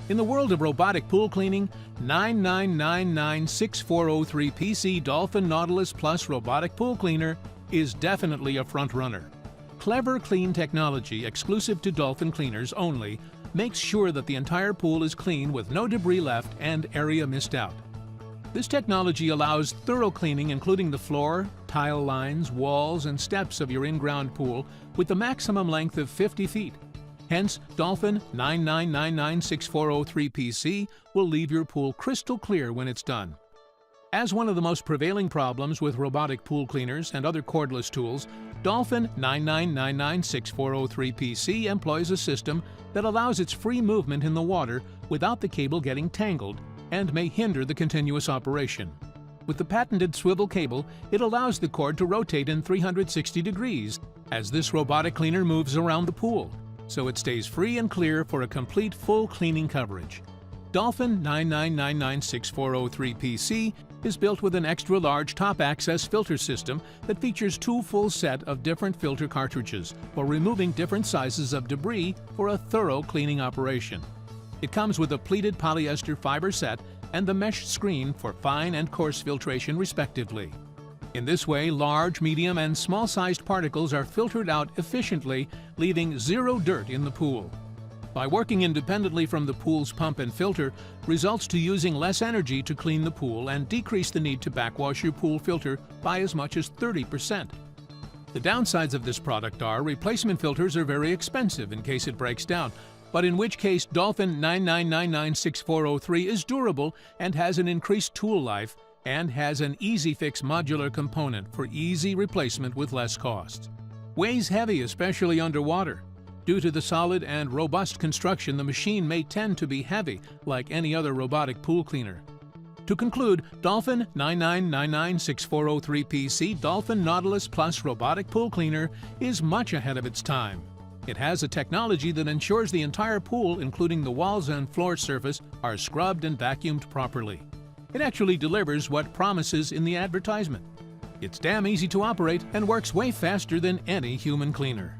In the world of robotic pool cleaning, 99996403PC Dolphin Nautilus Plus Robotic Pool Cleaner is definitely a front-runner. CleverClean technology, exclusive to Dolphin cleaners only, makes sure that the entire pool is clean with no debris left and area missed out. This technology allows thorough cleaning including the floor, tile lines, walls, and steps of your in-ground pool with the maximum length of 50 feet. Hence, Dolphin 99996403PC will leave your pool crystal clear when it's done. As one of the most prevailing problems with robotic pool cleaners and other cordless tools, Dolphin 99996403PC employs a system that allows its free movement in the water without the cable getting tangled and may hinder the continuous operation. With the patented swivel cable, it allows the cord to rotate in 360 degrees as this robotic cleaner moves around the pool, so it stays free and clear for a complete full cleaning coverage. Dolphin 99996403PC is built with an extra-large top-access filter system that features two full set of different filter cartridges for removing different sizes of debris for a thorough cleaning operation. It comes with a pleated polyester fiber set and the mesh screen for fine and coarse filtration respectively. In this way, large, medium, and small-sized particles are filtered out efficiently, leaving zero dirt in the pool. By working independently from the pool's pump and filter, results to using less energy to clean the pool and decrease the need to backwash your pool filter by as much as 30%. The downsides of this product are replacement filters are very expensive in case it breaks down, but in which case Dolphin 99996403 is durable and has an increased tool life and has an easy-fix modular component for easy replacement with less costs. Weighs heavy, especially underwater. Due to the solid and robust construction, the machine may tend to be heavy, like any other robotic pool cleaner. To conclude, Dolphin 99996403PC Dolphin Nautilus Plus Robotic Pool Cleaner is much ahead of its time. It has a technology that ensures the entire pool, including the walls and floor surface, are scrubbed and vacuumed properly. It actually delivers what promises in the advertisement. It's damn easy to operate and works way faster than any human cleaner.